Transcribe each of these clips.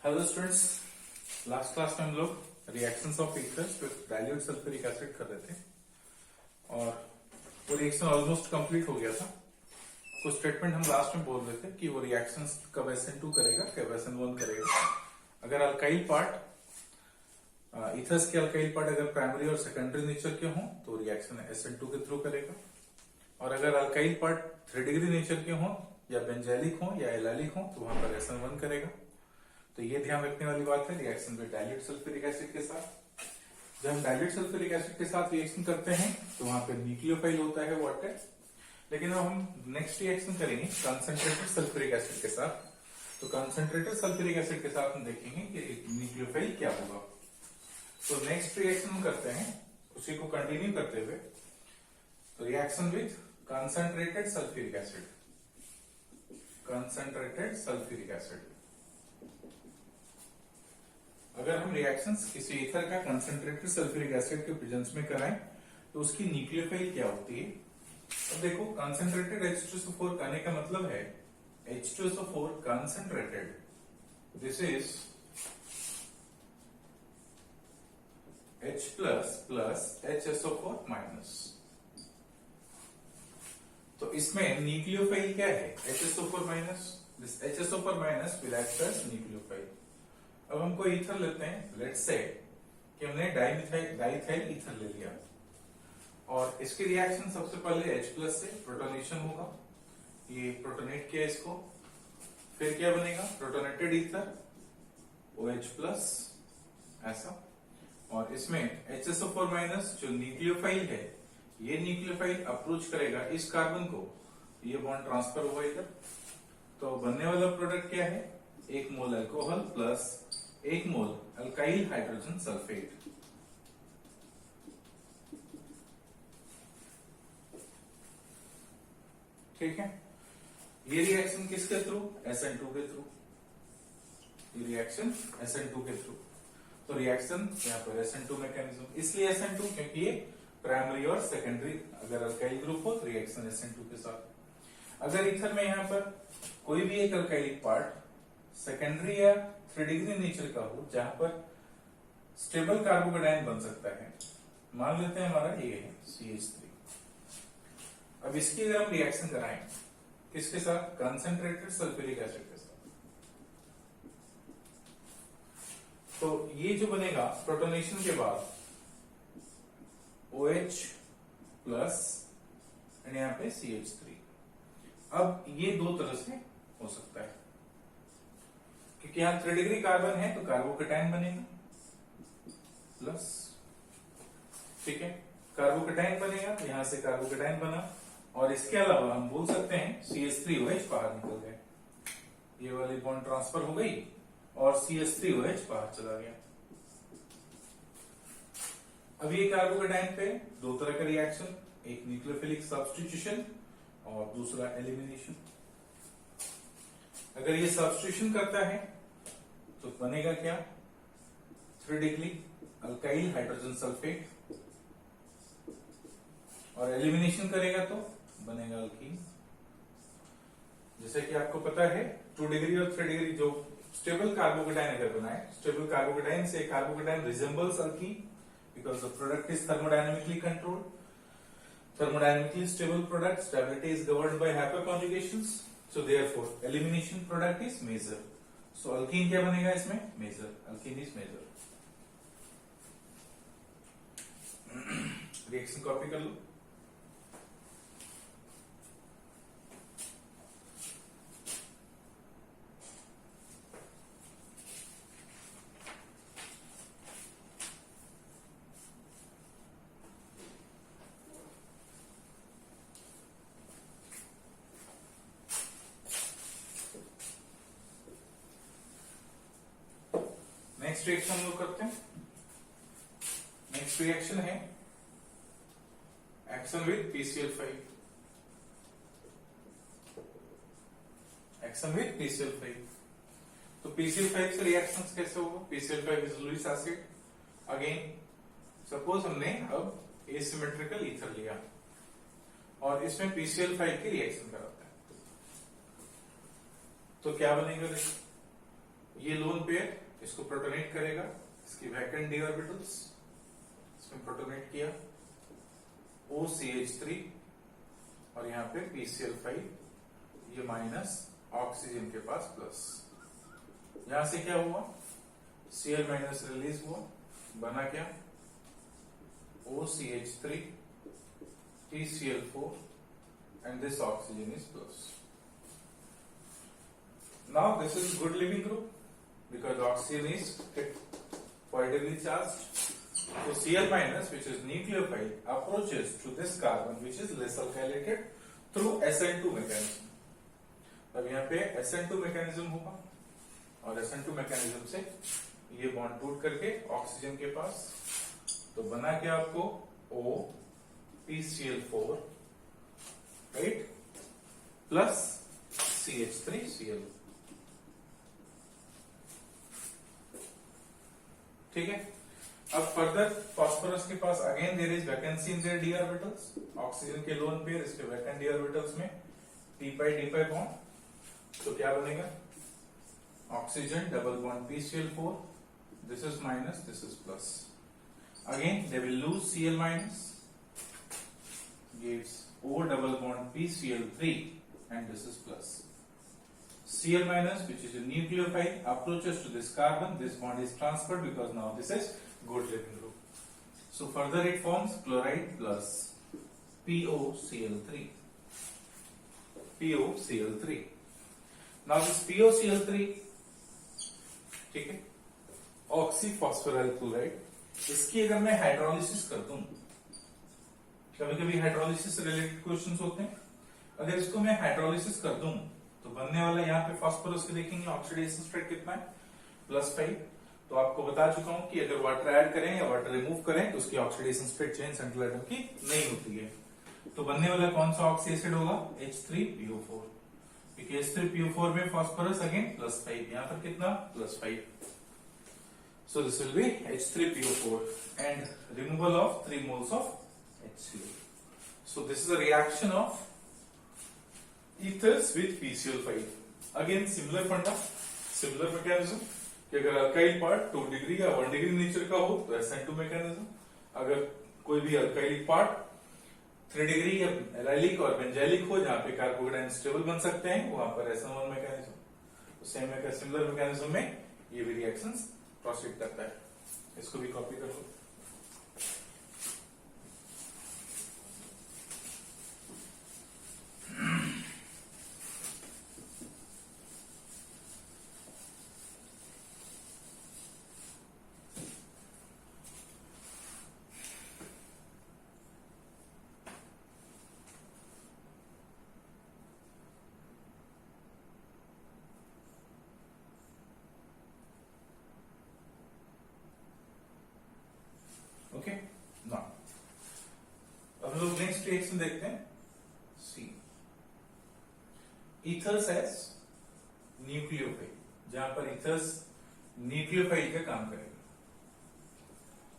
Hello students, last class में हम लोग reactions of ethers with dilute sulphuric acid कर रहे थे और वो रिएक्शन ऑलमोस्ट कंप्लीट हो गया था। कुछ स्टेटमेंट हम लास्ट में बोल रहे थे कि वो रिएक्शंस कब SN2 करेगा, कब SN1 करेगा। अगर अल्काइल पार्ट ईथर्स के अल्काइल पार्ट अगर प्राइमरी और सेकेंडरी नेचर के हों तो रिएक्शन SN2 के थ्रू करेगा, और अगर अल्काइल पार्ट 3 डिग्री नेचर के हों या बेंजैलिक हों या एलाइलिक हों तो वहां पर SN1 करेगा। तो ये ध्यान रखने वाली बात है reaction with dilute sulphuric acid के साथ। जब हम डाइल्यूट सल्फ्यूरिक एसिड के साथ रिएक्शन करते हैं तो वहां पे न्यूक्लियोफाइल होता है वाटर, लेकिन अब हम नेक्स्ट रिएक्शन करेंगे कंसंट्रेटेड सल्फ्यूरिक एसिड के साथ। तो कंसंट्रेटेड सल्फ्यूरिक एसिड के साथ हम देखेंगे कि न्यूक्लियोफाइल क्या होगा। तो नेक्स्ट रिएक्शन हम करते हैं उसी को कंटिन्यू करते हुए, तो reaction with concentrated sulphuric acid. Concentrated sulphuric acid, अगर हम रिएक्शंस किसी ईथर का कंसंट्रेटेड सल्फ्यूरिक एसिड के प्रेजेंस में कराएं तो उसकी न्यूक्लियोफाइल क्या होती है। अब देखो, कंसंट्रेटेड H2SO4 कहने का मतलब है H2SO4 concentrated, this is H plus HSO4 minus. तो इसमें न्यूक्लियोफाइल क्या है, HSO4 minus. This HSO4 minus will act as nucleophile. अब हम कोई ईथर लेते हैं, लेट्स से कि हमने डाइथाइल ईथर ले लिया और इसकी रिएक्शन सबसे पहले H प्लस से प्रोटोनेशन होगा। ये प्रोटोनेट किया इसको, फिर क्या बनेगा प्रोटोनेटेड ईथर OH प्लस ऐसा, और इसमें HSO4 माइनस जो न्यूक्लियोफाइल है, ये न्यूक्लियोफाइल अप्रोच करेगा इस कार्बन को, ये बॉन्ड ट्रांसफर होगा इधर। तो बनने वाला प्रोडक्ट क्या है, 1 मोल अल्कोहल प्लस 1 मोल अल्काइल हाइड्रोजन सल्फेट। ठीक है, ये रिएक्शन किसके थ्रू, SN2 के थ्रू। ये रिएक्शन SN2 के थ्रू। तो रिएक्शन यहाँ पर SN2 मैकेनिज्म, इसलिए SN2 क्योंकि ये प्राइमरी और सेकेंडरी अगर अल्काइल ग्रुप हो तो रिएक्शन SN2 के साथ। अगर ईथर में यहाँ पर कोई भी एक अल्काइलिक पार्ट सेकेंडरी या 3 डिग्री नेचर का हो जहां पर स्टेबल कार्बोकेटायन बन सकता है, मान लेते हैं हमारा ये है CH3। अब इसकी अगर हम रिएक्शन कराएं किसके साथ, कंसंट्रेटेड सल्फ्यूरिक एसिड के साथ, तो ये जो बनेगा प्रोटोनेशन के बाद OH प्लस एंड यहाँ पे CH3। अब ये दो तरह से हो सकता है, क्योंकि यहां 3 डिग्री कार्बन है तो कार्बोकेटायन बनेगा प्लस, ठीक है, कार्बोकेटायन बनेगा, यहां से कार्बोकेटायन बना, और इसके अलावा हम बोल सकते हैं CH3OH बाहर निकल गए, ये वाली बॉन्ड ट्रांसफर हो गई और CH3OH बाहर चला गया। अब ये कार्बोकेटायन पे दो तरह का रिएक्शन, एक न्यूक्लियोफिलिक सब्स्टिट्यूशन और दूसरा एलिमिनेशन। अगर ये सब्स्टिट्यूशन करता है तो बनेगा क्या, 3 डिग्री अल्काइल हाइड्रोजन सल्फेट, और एलिमिनेशन करेगा तो बनेगा अल्कीन। जैसे कि आपको पता है 2 डिग्री और 3 डिग्री जो स्टेबल कार्बोकेटायन अगर बनाए, स्टेबल कार्बोकेटायन से carbocation resembles alkyne because the product is thermodynamically controlled, thermodynamically stable product, stability is governed by hyperconjugations, so therefore elimination product is major. So alkene क्या बनेगा इसमें, major, alkene is major। Reaction copy कर लो। Next reaction हम लोग करते हैं, next reaction है action with PCl5। Action with PCl5, तो PCl5 से रिएक्शंस कैसे होगा, PCl5 is Lewis acid. Again suppose हमने अब एसिमेट्रिकल ईथर लिया और इसमें PCl5 की रिएक्शन कराता है, तो क्या बनेगा, देखो ये लोन पेयर इसको प्रोटोनेट करेगा, इसकी वैकेंट डी ऑर्बिटल्स इसमें प्रोटोनेट किया, OCH3 और यहाँ पे PCl5, ये माइनस, ऑक्सीजन के पास प्लस। यहां से क्या हुआ, Cl माइनस रिलीज हुआ, बना क्या, OCH3 PCl4 and this oxygen is plus. Now this is good living group because oxygen is positively charged. So Cl minus, which is nucleophile, approaches to this carbon which is less alkylated through SN2 mechanism. अब यहाँ पे SN2 mechanism होगा और SN2 mechanism से ये bond टूट करके oxygen के पास, तो बना क्या आपको O PCl4 right plus CH3Cl। ठीक है, अब फर्दर फास्फोरस के पास again there is vacancy in their d orbitals, oxygen के लोन पेयर इसके वैकेंट डी ऑर्बिटल्स में p pi d pi bond, तो क्या बनेगा, oxygen double bond PCl4, this is minus, this is plus, again they will lose Cl minus, gives O double bond PCl3 and this is plus. Cl minus, which is a nucleophile, approaches to this carbon, this bond is transferred because now this is good living group. So further it forms chloride plus PoCl3. PoCl3. Now this PoCl3, ठीक है, ऑक्सीफॉस्फोराइल chloride, इसकी अगर मैं hydrolysis कर दूं, कभी कभी hydrolysis से रिलेटेड क्वेश्चंस होते हैं, अगर इसको मैं हाइड्रोलिसिस कर दूं तो बनने वाला यहाँ पे फास्फोरस के देखेंगे ऑक्सीडेशन स्टेट कितना है, +5। तो आपको बता चुका हूं कि अगर वाटर ऐड करें या वाटर रिमूव करें तो उसकी oxidation state change central atom की नहीं होती है। तो बनने वाला कौन सा ऑक्सी एसिड होगा, H3PO4, क्योंकि H3PO4 में फास्फोरस अगेन +5, यहाँ पर कितना +5। So this will be H3PO4 and removal of 3 moles of HCl. So this is a reaction of ethers with PCl5. Again similar funda, similar mechanism कि अगर alkyl part 2 degree या 1 degree nature का हो तो SN2 mechanism, अगर कोई भी alkyl part 3 degree या एलाइलिक और बेंजाइलिक हो जहां पे कार्बोकेटाइन स्टेबल बन सकते हैं वहां पर SN1 मैकेनिज्म। तो सेम सिमिलर मैकेनिज्म में ये भी रिएक्शंस प्रोसीड करता है, इसको भी कॉपी कर लो। ओके, नाउ अब लोग नेक्स्ट रिएक्शन देखते हैं। सी ईथर्स एज न्यूक्लियोफाइल, जहां पर ईथर्स न्यूक्लियोफाइल का काम करेगा,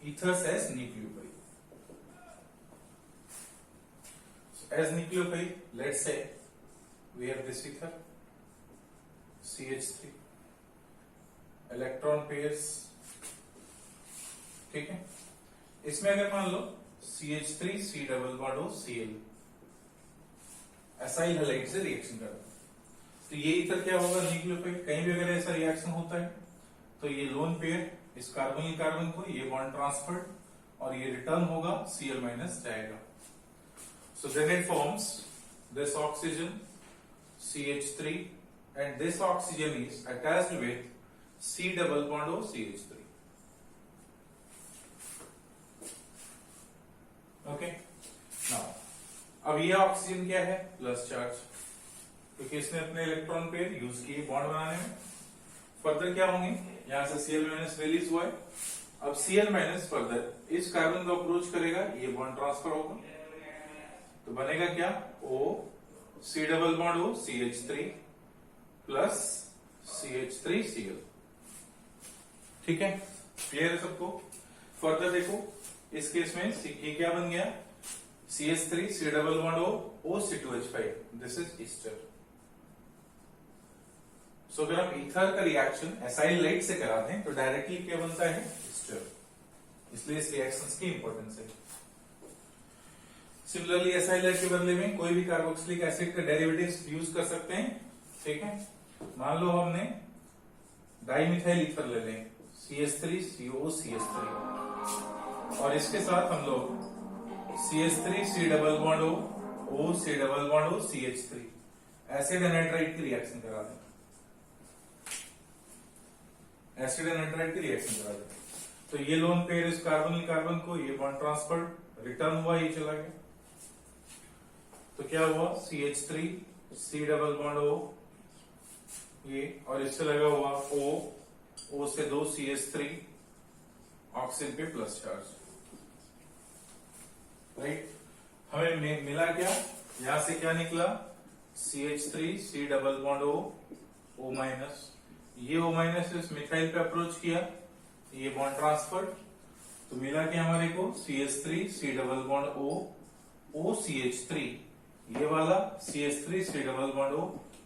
ethers as nucleophile. As nucleophile let's say we have this ether CH3, electron pairs, ठीक है, इसमें अगर मान लो CH3 C डबल बॉन्ड हो Cl, एसाइल हैलाइड से रिएक्शन करता है, तो ये इधर क्या होगा, न्यूक्लियोफाइल। कहीं भी अगर ऐसा रिएक्शन होता है तो ये लोन पेयर इस कार्बन कार्बन को, ये बॉन्ड ट्रांसफर्ड और ये रिटर्न होगा, Cl माइनस जाएगा। So then it forms this oxygen CH3 and this oxygen is attached with C double bond O CH3. Okay, now अब ये ऑक्सीजन क्या है, प्लस चार्ज, क्योंकि इसने अपने इलेक्ट्रॉन पेयर यूज किए बॉन्ड बनाने में। फर्दर क्या होंगे, यहां से Cl माइनस रिलीज हुआ है, अब Cl माइनस फर्दर इस कार्बन को अप्रोच करेगा, ये बॉन्ड ट्रांसफर होगा, तो बनेगा क्या, O C double bond O CH3 plus CH3Cl। ठीक है, क्लियर है सबको। फर्दर देखो इस केस में ये क्या बन गया, CH3 C double bond O O C2H5, this is ester. So अगर हम ईथर का रिएक्शन एसाइल लाइट से करा दें तो डायरेक्टली क्या बनता है, एस्टर। इसलिए इस रिएक्शन की इंपॉर्टेंस है। सिमिलरली एसाइल लाइट के बदले में कोई भी कार्बोक्सिलिक एसिड का डेरिवेटिव्स यूज कर सकते हैं, ठीक है। मान लो हमने डाइमिथाइल ईथर ले लें, CH3COCH3, और इसके साथ हम लोग CH3C double bond O C double bond O CH3 acid anhydride की रिएक्शन करा दें, एसिड एनाइड्राइड की रिएक्शन करा दें। तो ये लोन पेयर इस कार्बन को, ये बॉन्ड ट्रांसफर रिटर्न हुआ, ये चला गया। तो क्या हुआ, CH3C डबल बॉन्ड O ये, और इससे लगा हुआ O से 2 CH3, ऑक्सीजन पे प्लस चार्ज, राइट। हमें मिला क्या, यहां से क्या निकला, CH3C double bond O minus, ये O माइनस इस मिथाइल पे अप्रोच किया, ये बॉन्ड ट्रांसफर, तो मिला क्या हमारे को, CH3C double bond O CH3, ये वाला CH3C double bond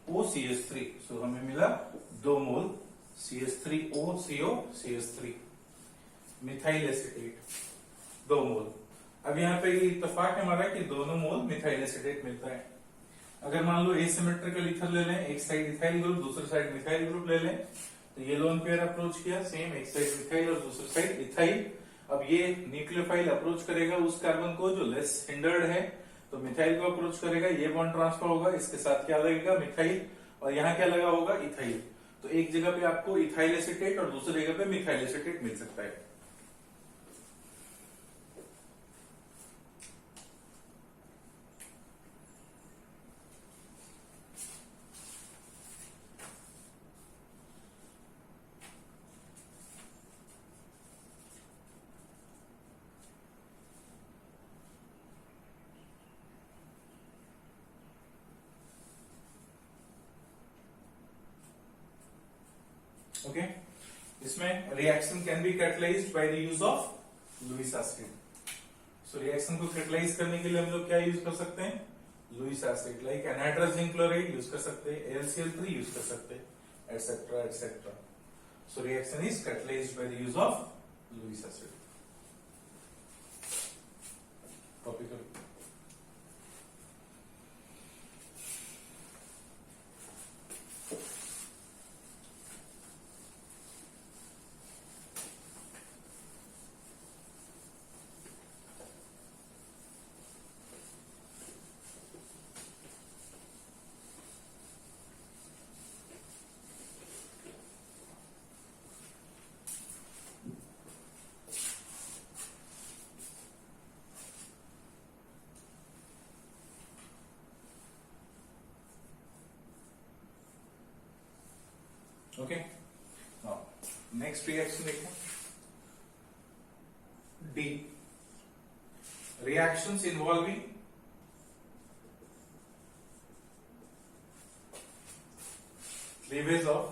O CH3, सो हमें मिला 2 मोल CH3O CH3 मिथाइल एसिटेट, 2 मोल। अब यहाँ पे ये इत्तेफाक है हमारा कि दोनों मोल मिथाइल एसिटेट मिलता है। अगर मान लो एसिमेट्रिकल ईथर ले लें, एक साइड इथाइल ग्रुप दूसरी साइड मिथाइल ग्रुप ले लें, तो ये लोन पेयर अप्रोच किया सेम, एक साइड मिथाइल और दूसरी साइड इथाइल। अब ये न्यूक्लियोफाइल अप्रोच करेगा उस कार्बन को जो लेस हिंडर्ड है, तो मिथाइल को अप्रोच करेगा, ये बॉन्ड ट्रांसफर होगा, इसके साथ क्या लगेगा, मिथाइल, और यहाँ क्या लगा होगा, इथाइल। तो एक जगह पे आपको इथाइल एसिटेट और दूसरी जगह पे मिथाइल एसिटेट मिल सकता है। ओके, इसमें reaction can be catalysed by the use of Lewis acid. So reaction को कैटलाइज करने के लिए हम लोग क्या यूज कर सकते हैं, Lewis acid, like anhydrous zinc chloride use कर सकते हैं, AlCl3 यूज कर सकते हैं, etcetera etcetera. So reaction is catalysed by the use of Lewis acid. Topical okay, now next reaction देखो, D, reactions involving cleavage of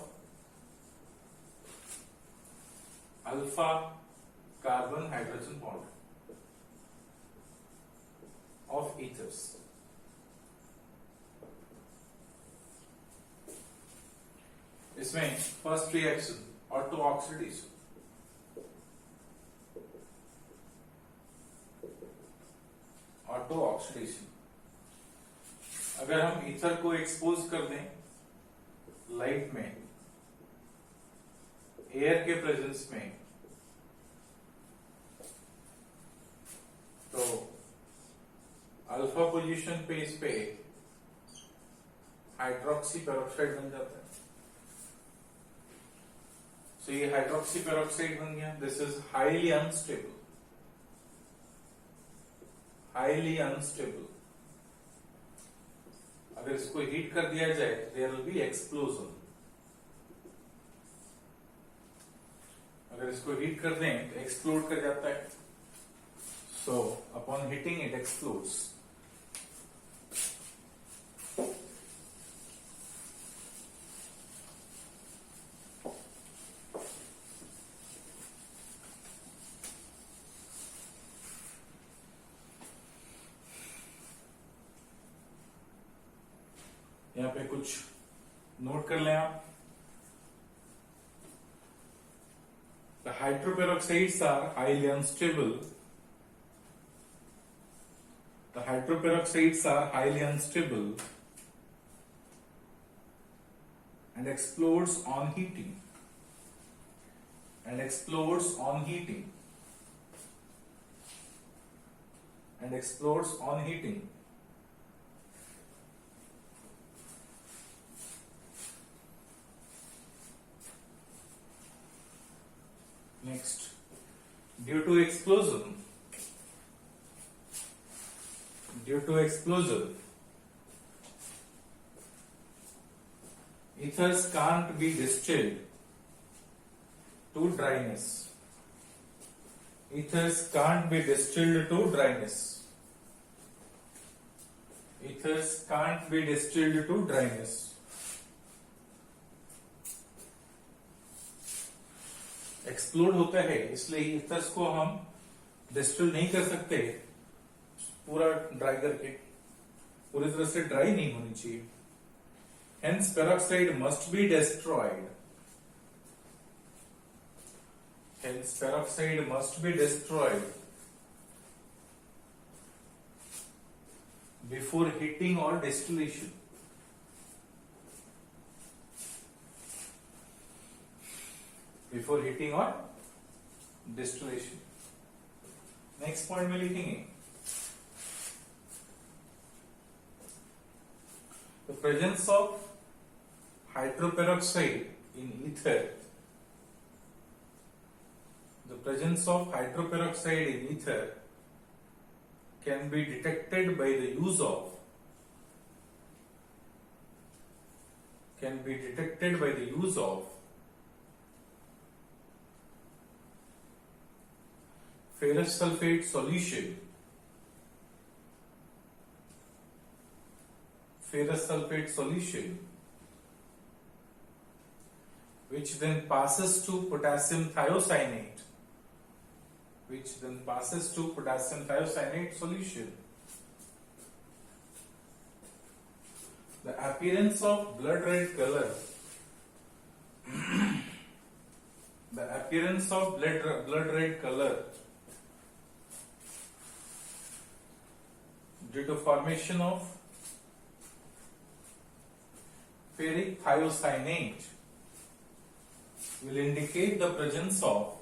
alpha carbon hydrogen bond of ethers. इसमें first reaction auto oxidation, auto oxidation. अगर हम ether को expose कर दें light में, air के presence में, तो अल्फा पोजीशन पे इस पे हाइड्रोक्सी पेरोक्साइड बन जाता है। सो ये हाइड्रोक्सी पेरोक्साइड बन गया। This is highly unstable, highly unstable. अगर इसको हीट कर दिया जाए तो देयर विल बी एक्सप्लोजन। अगर इसको हीट कर दें तो एक्सप्लोड कर जाता है। So upon heating it explodes. यहाँ पे कुछ नोट कर लें आप। The hydroperoxides are highly unstable. The hydroperoxides are highly unstable and explodes on heating. And explodes on heating. And explodes on heating. Next, due to explosion, ethers can't be distilled to dryness. Ethers can't be distilled to dryness. Ethers can't be distilled to dryness. Explode होता है इसलिए ethers को हम distil नहीं कर सकते पूरा dry करके, पूरी तरह से ड्राई नहीं होनी चाहिए. Hence peroxide must be destroyed. Hence peroxide must be destroyed before heating और distillation. Before heating or distillation. Next point में लिखेंगे the presence of hydroperoxide in ether. The presence of hydroperoxide in ether can be detected by the use of ferrous sulfate solution. Ferrous sulfate solution, which then passes to potassium thiocyanate. Solution. The appearance of blood red color. The appearance of blood red color due to formation of ferric thiocyanate will indicate the presence of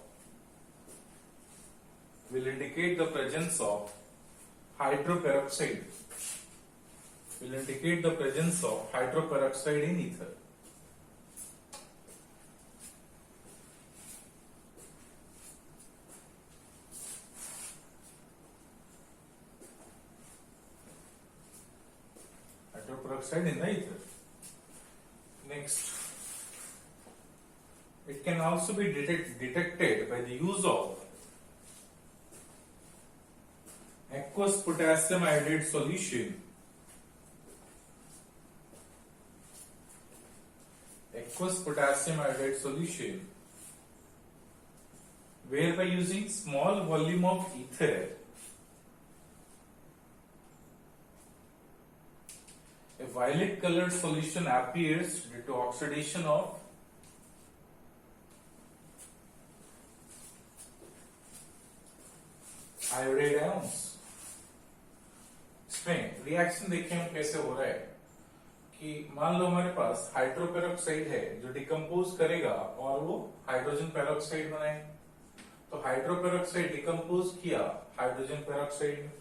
hydroperoxide. Will indicate the presence of hydroperoxide in ether. Hydroperoxide in the ether. Next, it can also be detected by the use of aqueous potassium iodide solution. Aqueous potassium iodide solution, whereby using small volume of ether, a violet colored solution appears due to oxidation of iodide ions. इसमें reaction देखिए हम कैसे हो रहा है कि मान लो हमारे पास हाइड्रोपेरोक्साइड है जो डिकम्पोज करेगा और वो हाइड्रोजन पेरोक्साइड बनाए. तो हाइड्रोपेरोक्साइड डिकम्पोज किया हाइड्रोजन पेरोक्साइड में.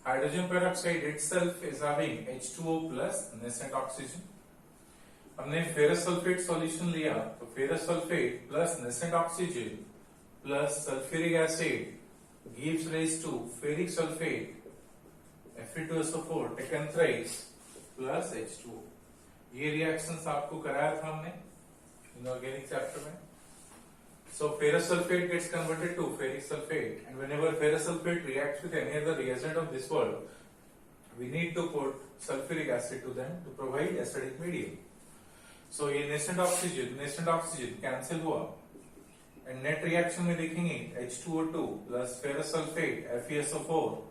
Hydrogen peroxide itself is having H2O plus nascent oxygen. हमने ferrous sulfate solution लिया तो ferrous sulfate plus nascent oxygen plus sulfuric acid gives rise to ferric sulfate Fe2SO4 taken thrice plus H2O. ये reactions आपको कराया था हमने inorganic chapter में. So ferrous sulfate gets converted to ferric sulfate, and whenever ferrous sulfate reacts with any other reagent of this world, we need to put sulfuric acid to them to provide acidic medium. So ये nascent oxygen cancel हुआ, and net reaction में देखेंगे H2O2 plus ferrous sulfate FeSO4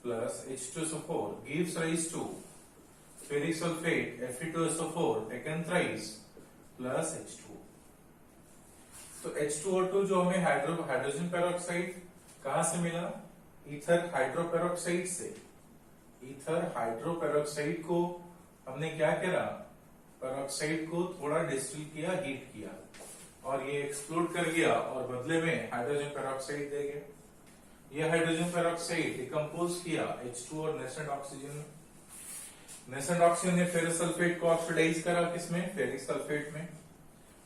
plus H2SO4 gives rise to ferric sulfate Fe2SO4 taken thrice plus H2O. तो H2O2 जो हमें hydrogen peroxide कहां से मिला? ईथर हाइड्रोपेरोक्साइड से। ईथर हाइड्रोपेरोक्साइड को हमने क्या करा? पेरोक्साइड को थोड़ा डिस्टिल किया, हीट किया और ये एक्सप्लोड कर गया और बदले में हाइड्रोजन पेरोक्साइड दे गया। ये हाइड्रोजन पेरोक्साइड डिकम्पोज किया H2 और नेसेंट ऑक्सीजन में। नेसेंट ऑक्सीजन ने फेरस सल्फेट को ऑक्सीडाइज करा किसमें? फेरिक सल्फेट में।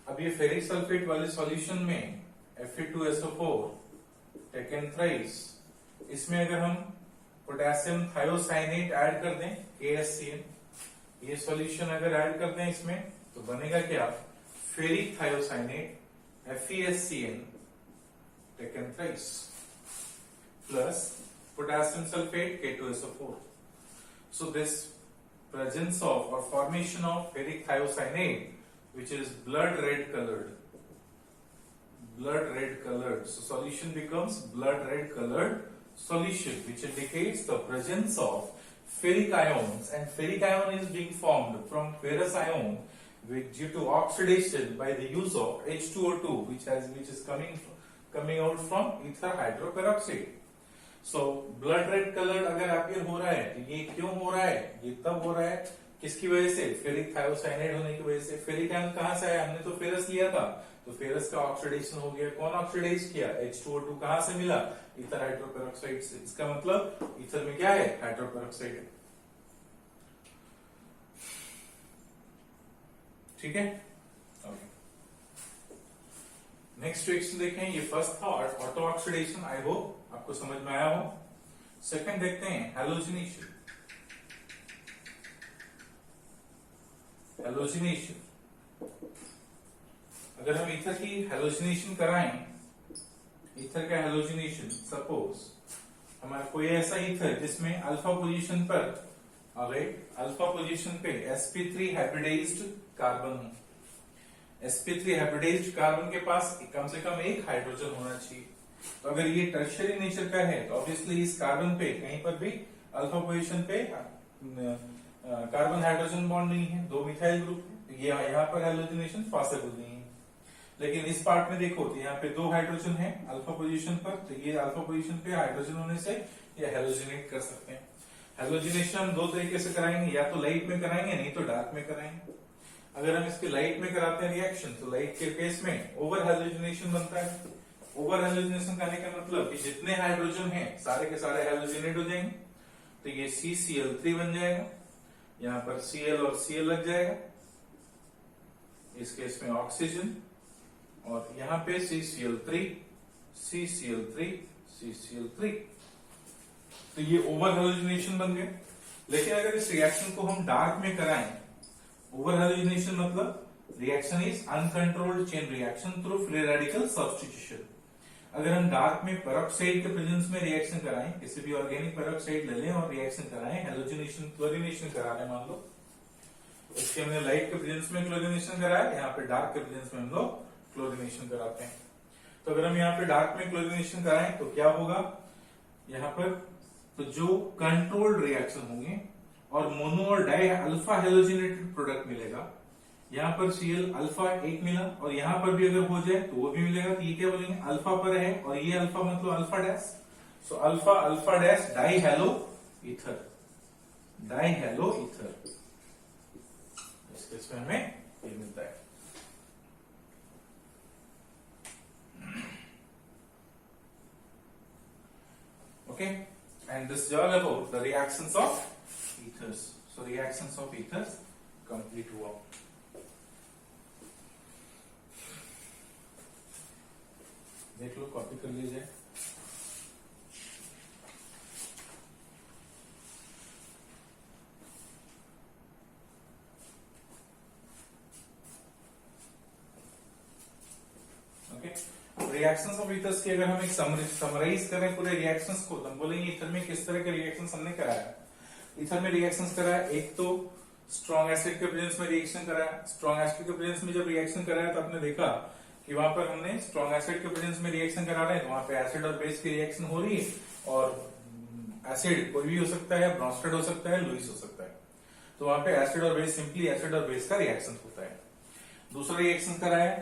अब ये फेरिक सल्फेट वाले सॉल्यूशन में Fe2SO4 टेकन थ्राइस, इसमें अगर हम पोटेशियम थायोसाइनेट ऐड कर दें KSCN, ये सॉल्यूशन अगर ऐड कर दें इसमें तो बनेगा क्या? Ferric thiocyanate FeSCN taken thrice plus potassium sulfate K2SO4. So this presence of or formation of ferric thiocyanate, which is blood red colored. So solution becomes blood red colored solution, which indicates the presence of ferric ions, and ferric ion is being formed from ferrous ion due to oxidation by the use of H2O2, which is coming out from ether hydroperoxide. So blood red colour अगर appear हो रहा है तो ये क्यों हो रहा है? ये तब हो रहा है किसकी वजह से? फेरिक थायोसाइनेट होने की वजह से। फेरिक आयन कहां से आया? हमने तो फेरस लिया था, तो फेरस का ऑक्सीडेशन हो गया। कौन ऑक्सीडाइज किया? H2O2 कहां से मिला? ईथर हाइड्रोपेरोक्साइड से। इसका मतलब ईथर में क्या है? हाइड्रोपेरोक्साइड है। ठीक है, ओके। नेक्स्ट रिएक्शन देखें, ये फर्स्ट था ऑटो ऑक्सीडेशन, आई होप आपको समझ में आया हो। सेकंड देखते हैं हैलोजिनेशन। अगर हम ईथर की हैलोजिनेशन कराएं, ईथर का हैलोजिनेशन, सपोज हमारा कोई ऐसा ईथर जिसमें अल्फा पोजीशन पर अल्फा पोजीशन पे sp3 हाइब्रिडाइज्ड कार्बन हो। sp3 हाइब्रिडाइज्ड कार्बन के पास कम से कम एक हाइड्रोजन होना चाहिए। तो अगर ये टर्शियरी नेचर का है तो ऑब्वियसली इस कार्बन पे कहीं पर भी अल्फा पोजीशन पे कार्बन हाइड्रोजन बॉन्ड नहीं है, दो मिथाइल ग्रुप है, ये यहाँ पर हैलोजिनेशन पॉसिबल नहीं है। लेकिन इस पार्ट में देखो तो यहाँ पे दो हाइड्रोजन है अल्फा पोजीशन पर, तो ये अल्फा पोजीशन पे हाइड्रोजन होने से ये हैलोजिनेट कर सकते हैं। हैलोजिनेशन हम दो तरीके से कराएंगे, या तो लाइट में कराएंगे नहीं तो डार्क में कराएंगे। अगर हम इसके लाइट में कराते हैं रिएक्शन तो लाइट के केस में ओवर हैलोजिनेशन बनता है। ओवर हैलोजिनेशन करने का मतलब कि जितने हाइड्रोजन हैं सारे के सारे हैलोजिनेट हो जाएंगे, तो ये CCl3 बन जाएगा, यहाँ पर Cl और Cl लग जाएगा, इस केस में ऑक्सीजन, और यहाँ पे CCl3 CCl3 CCl3, तो ये ओवर हैलोजिनेशन बन गया। लेकिन अगर इस रिएक्शन को हम डार्क में कराएं, ओवर हैलोजिनेशन मतलब reaction is uncontrolled chain reaction through free radical substitution. अगर हम डार्क में पेरोक्साइड के प्रेजेंस में रिएक्शन कराएं, किसी भी ऑर्गेनिक पेरोक्साइड ले लें और रिएक्शन कराएं, हैलोजिनेशन क्लोरीनेशन करा रहे मान लो, इसके हमने लाइट के प्रेजेंस में क्लोरीनेशन कराया, यहाँ पे डार्क के प्रेजेंस में हम लोग क्लोरीनेशन कराते हैं। तो अगर हम यहाँ पे डार्क में क्लोरीनेशन कराएं तो क्या होगा? यहाँ पर तो जो कंट्रोल्ड रिएक्शन होंगे और मोनो और डाई अल्फा हैलोजिनेटेड प्रोडक्ट मिलेगा। यहाँ पर Cl अल्फा एक मिला और यहाँ पर भी अगर हो जाए तो वो भी मिलेगा। तो ये क्या बोलेंगे? अल्फा पर है और ये अल्फा मतलब alpha dash, so alpha alpha dash di halo ether, di halo ether, इस केस में हमें ये मिलता है। Okay, and this is all about the reactions of ethers. So reactions of ethers complete हुआ। देख लो, कॉपी कर लीजिए। रिएक्शंस ऑफ ईथर्स की अगर हम एक समराइज करें पूरे रिएक्शंस को, तो हम बोलेंगे ईथर में किस तरह के रिएक्शंस हमने कराया। ईथर में रिएक्शंस कराया, एक तो स्ट्रॉन्ग एसिड के प्रेजेंस में रिएक्शन कराया। स्ट्रॉन्ग एसिड के प्रेजेंस में जब रिएक्शन कराया तो आपने देखा कि वहां पर हमने स्ट्रॉन्ग एसिड के प्रेजेंस में रिएक्शन करा रहे हैं, तो वहां पे एसिड और बेस की रिएक्शन हो रही है, और एसिड कोई भी हो सकता है, ब्रॉन्स्टेड हो सकता है, लुईस हो सकता है, तो वहां पे एसिड और बेस, सिंपली एसिड और बेस का रिएक्शन होता है। दूसरा रिएक्शन कराया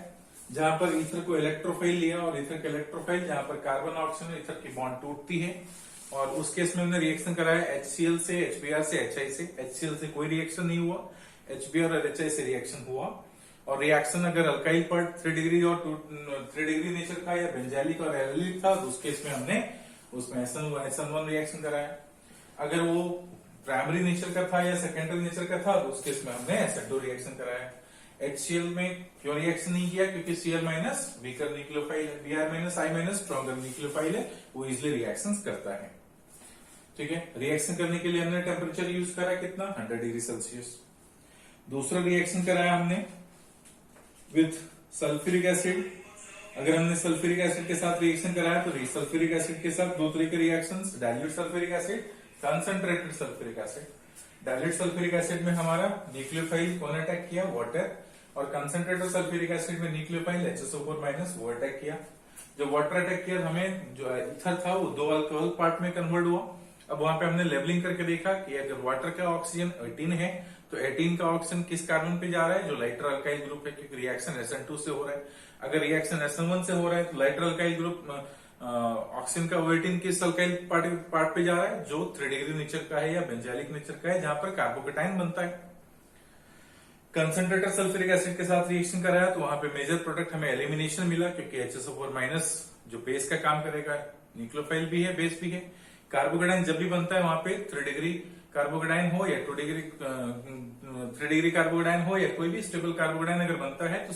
जहां पर ईथर को इलेक्ट्रोफाइल लिया और ईथर के इलेक्ट्रोफाइल जहां पर कार्बन ऑक्सीजन और ईथर की बॉन्ड टूटती है, और उस केस में हमने रिएक्शन कराया HCl से, HBr से, HI से। HCl से कोई रिएक्शन नहीं हुआ, HBr और HI से रिएक्शन हुआ। और रिएक्शन अगर अल्काइल पार्ट 3 डिग्री और 3 डिग्री नेचर का या बेंजालिक और एल्डिक था तो उस केस में हमने उसमें SN1 रिएक्शन कराया। अगर वो प्राइमरी नेचर का था या सेकेंडरी नेचर का था तो उस केस में हमने SN2 रिएक्शन कराया। HCl में क्यों रिएक्शन नहीं किया? क्योंकि Cl माइनस वीकर न्यूक्लियोफाइल है, Br minus I minus stronger nucleophile है, वो इजिली रिएक्शंस करता है। ठीक है, रिएक्शन करने के लिए हमने टेम्परेचर यूज करा कितना? 100 डिग्री सेल्सियस। दूसरा रिएक्शन कराया हमने विथ सल्फ्यूरिक एसिड। अगर हमने सल्फ्यूरिक एसिड के साथ रिएक्शन कराया तो सल्फ्यूरिक एसिड के साथ दो तरह के reactions, dilute sulphuric acid, concentrated sulphuric acid. Dilute sulphuric acid में हमारा न्यूक्लियोफाइल कौन अटैक किया? वाटर। और कंसंट्रेटेड सल्फ्यूरिक एसिड में न्यूक्लियोफाइल HSO4 माइनस वो अटैक किया। जो वाटर अटैक किया, हमें जो ईथर था वो 2 अल्कोहल पार्ट में कन्वर्ट हुआ। अब वहां पे हमने लेबलिंग करके देखा कि अगर वाटर का ऑक्सीजन 18 है तो 18 का ऑक्सीजन किस कार्बन पे जा रहा है? जो लाइटर अल्काइल ग्रुप है, क्योंकि रिएक्शन SN2 से हो रहा है। अगर रिएक्शन SN1 से हो रहा है तो लाइटर अल्काइल ग्रुप ऑक्सीजन का 18 किस अल्काइल पार्ट पे जा रहा है? जो 3 डिग्री नेचर का है या बेंजालिक नेचर का है, जहां पर कार्बोकेटाइन बनता है। कंसंट्रेटेड सल्फ्यूरिक एसिड के साथ रिएक्शन कराया तो वहां पे मेजर प्रोडक्ट हमें एलिमिनेशन मिला, क्योंकि HSO4 माइनस जो बेस का काम करेगा, न्यूक्लियोफाइल भी है, बेस भी है। कार्बोकेटाइन जब भी बनता है वहां पे 3 डिग्री कार्बोकेटाइन हो या 3 डिग्री कार्बोकेटाइन हो या कोई भी स्टेबल कार्बोकेटाइन अगर बनता है तो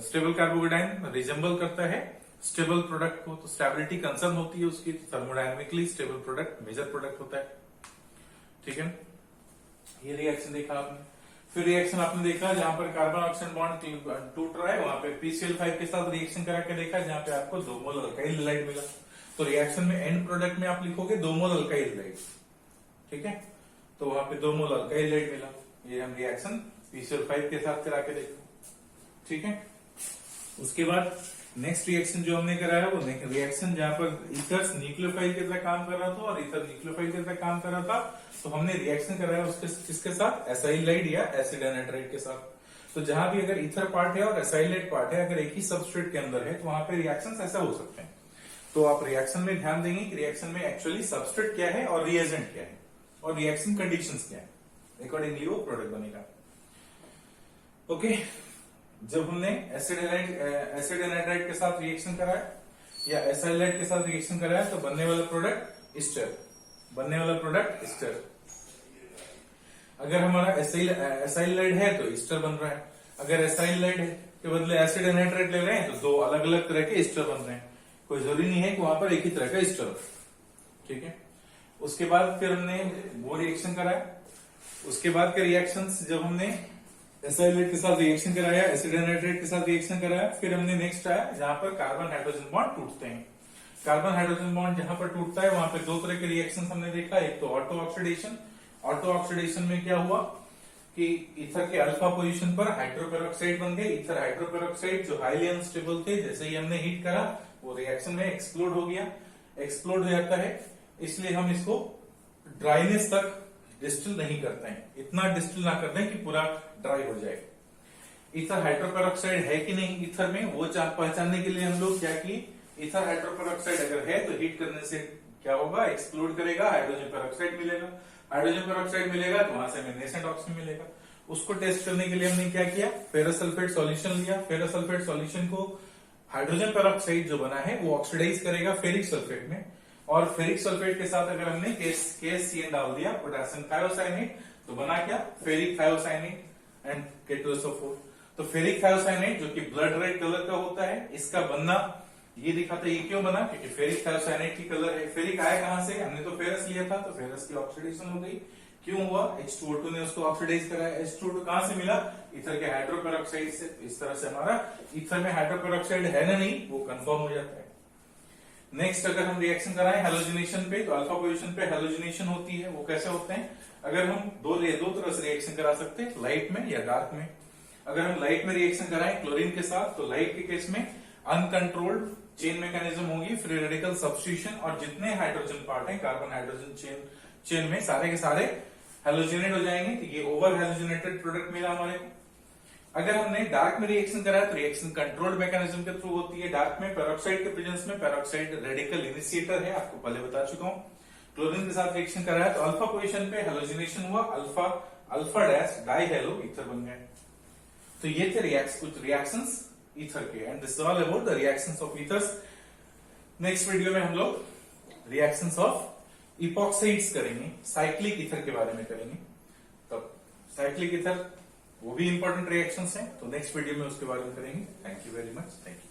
स्टेबल कार्बोकेटाइन रिजेंबल करता है स्टेबल प्रोडक्ट को, तो स्टेबिलिटी कंसर्न होती है उसकी। Thermodynamically stable product major product होता है। ठीक है, ये रिएक्शन देखा आपने। फिर रिएक्शन आपने देखा जहां पर कार्बन ऑक्सीजन बॉन्ड टूट रहा है, वहां पे PCl5 के साथ रिएक्शन करा के देखा जहां पे आपको 2 मोल अल्काइल हैलाइड मिला। तो रिएक्शन में एंड प्रोडक्ट में आप लिखोगे 2 मोल अल्काइल हैलाइड। ठीक है, तो वहां पे 2 मोल अल्काइल हैलाइड मिला। ये हम रिएक्शन PCl5 के साथ करा के देखा। ठीक है, उसके बाद नेक्स्ट रिएक्शन जो हमने कराया वो रिएक्शन जहां पर ईथर न्यूक्लियोफाइल की तरह काम कर रहा था और ईथर न्यूक्लियोफाइल की तरह काम कर रहा था, तो हमने रिएक्शन कराया उसके किसके साथ? एसाइलाइड या एसिड एनाइड्राइड के साथ। तो जहां भी अगर ईथर पार्ट है और एसाइलाइड पार्ट है, अगर एक ही सबस्ट्रेट के अंदर है तो वहां पे रिएक्शन ऐसा हो सकते हैं। तो आप रिएक्शन में ध्यान देंगे कि रिएक्शन में एक्चुअली सबस्ट्रेट क्या है और रिएजेंट क्या है और रिएक्शन कंडीशंस क्या है, अकॉर्डिंगली वो प्रोडक्ट बनेगा। ओके, जब हमने एसिड एनाइड्राइड के साथ रिएक्शन कराया या एसाइलाइड के साथ रिएक्शन कराया तो बनने वाला प्रोडक्ट ईस्टर। अगर हमारा एसाइलाइड है तो ईस्टर बन रहा है। अगर एसाइलाइड के बदले एसिड एनाइड्राइड ले रहे हैं तो 2 अलग अलग तरह के ईस्टर बन रहे हैं। कोई जरूरी नहीं है कि वहां पर एक ही तरह का ईस्टर हो। ठीक है, उसके बाद फिर हमने वो रिएक्शन कराया। उसके बाद के रिएक्शंस जब हमने एसाइलाइड के साथ रिएक्शन कराया, एसिड एनाइड्राइड के साथ रिएक्शन कराया, फिर हमने नेक्स्ट आया जहां पर कार्बन हाइड्रोजन बॉन्ड टूटते हैं। कार्बन हाइड्रोजन बॉन्ड जहां पर टूटता है वहां पे 2 तरह के रिएक्शन हमने देखा। एक तो ऑटो ऑक्सीडेशन में क्या हुआ कि ईथर के अल्फा पोजीशन पर हाइड्रोपेरोक्साइड बन गए। ईथर हाइड्रोपेरोक्साइड जो हाईली अनस्टेबल थे, जैसे ही हमने हीट करा वो रिएक्शन में एक्सप्लोड हो गया, एक्सप्लोड हो जाता है। इसलिए हम इसको ड्राइनेस तक डिस्टिल नहीं करते हैं, इतना डिस्टिल ना कर दें कि पूरा ड्राई हो जाए। ईथर हाइड्रोपेरोक्साइड है कि नहीं ईथर में, वो पहचानने के लिए हम लोग क्या किए, ईथर हाइड्रोपेरोक्साइड अगर है तो हीट करने से क्या होगा, एक्सप्लोड करेगा, हाइड्रोजन पेरोक्साइड मिलेगा। हाइड्रोजन पेरोक्साइड मिलेगा तो वहां से हमें नेसेंट ऑक्सीजन मिलेगा। उसको टेस्ट करने के लिए हमने क्या किया, फेरस सल्फेट सॉल्यूशन लिया। फेरस सल्फेट सॉल्यूशन को हाइड्रोजन पेरोक्साइड जो बना है वो ऑक्सीडाइज करेगा फेरिक सल्फेट में, और फेरिक सल्फेट के साथ अगर हमने KCN डाल दिया, पोटेशियम थायोसाइनेट, तो बना क्या, फेरिक थायोसाइनेट एंड K2SO4। तो फेरिक थायोसाइनेट जो कि ब्लड रेड कलर का होता है, इसका बनना ये दिखाता है। ये क्यों बना, क्योंकि फेरिक थायोसाइनेट की कलर है। फेरिक आया कहां से, हमने तो फेरस लिया था तो फेरस की ऑक्सीडेशन हो गई। क्यों हुआ, H2O2 ने उसको ऑक्सीडाइज कराया। H2O2 कहां से मिला, ईथर के हाइड्रोपेरोक्साइड से। इस तरह से हमारा ईथर में हाइड्रोपेरोक्साइड है ना नहीं वो कंफर्म हो जाता है। नेक्स्ट अगर हम रिएक्शन कराएं हेलोजिनेशन पे, तो अल्फा पोजीशन पे हेलोजिनेशन होती है। वो कैसे होते हैं, अगर हम दो तरह से रिएक्शन करा सकते हैं, लाइट में या डार्क में। अगर हम लाइट में रिएक्शन कराएं क्लोरीन के साथ, तो लाइट के केस में अनकंट्रोल्ड चेन मैकेनिज्म होगी, फ्री रेडिकल सब्स्टिट्यूशन, और जितने हाइड्रोजन पार्ट है कार्बन हाइड्रोजन चेन में सारे के सारे हेलोजिनेट हो जाएंगे। तो ये ओवर हेलोजिनेटेड प्रोडक्ट मिला हमारे को। अगर हमने डार्क में रिएक्शन करा है तो रिएक्शन कंट्रोल्ड मैकेनिज्म के थ्रू होती है। डार्क में पेरोक्साइड के प्रेजेंस में पेरोक्साइड रेडिकल इनिशिएटर है, आपको पहले बता चुका हूं। क्लोरीन के साथ रिएक्शन करा है तो अल्फा पोजीशन पे हेलोजिनेशन हुआ, alpha alpha dash die hello ether बन गए। तो ये थे कुछ रिएक्शंस ईथर के, and this is all about the reactions of ethers. Next video में हम लोग रिएक्शंस ऑफ इपॉक्साइड्स करेंगे, साइक्लिक ईथर के बारे में करेंगे। तब साइक्लिक ईथर वो भी इंपॉर्टेंट रिएक्शंस हैं, तो नेक्स्ट वीडियो में उसके बारे में करेंगे। Thank you very much, thank you.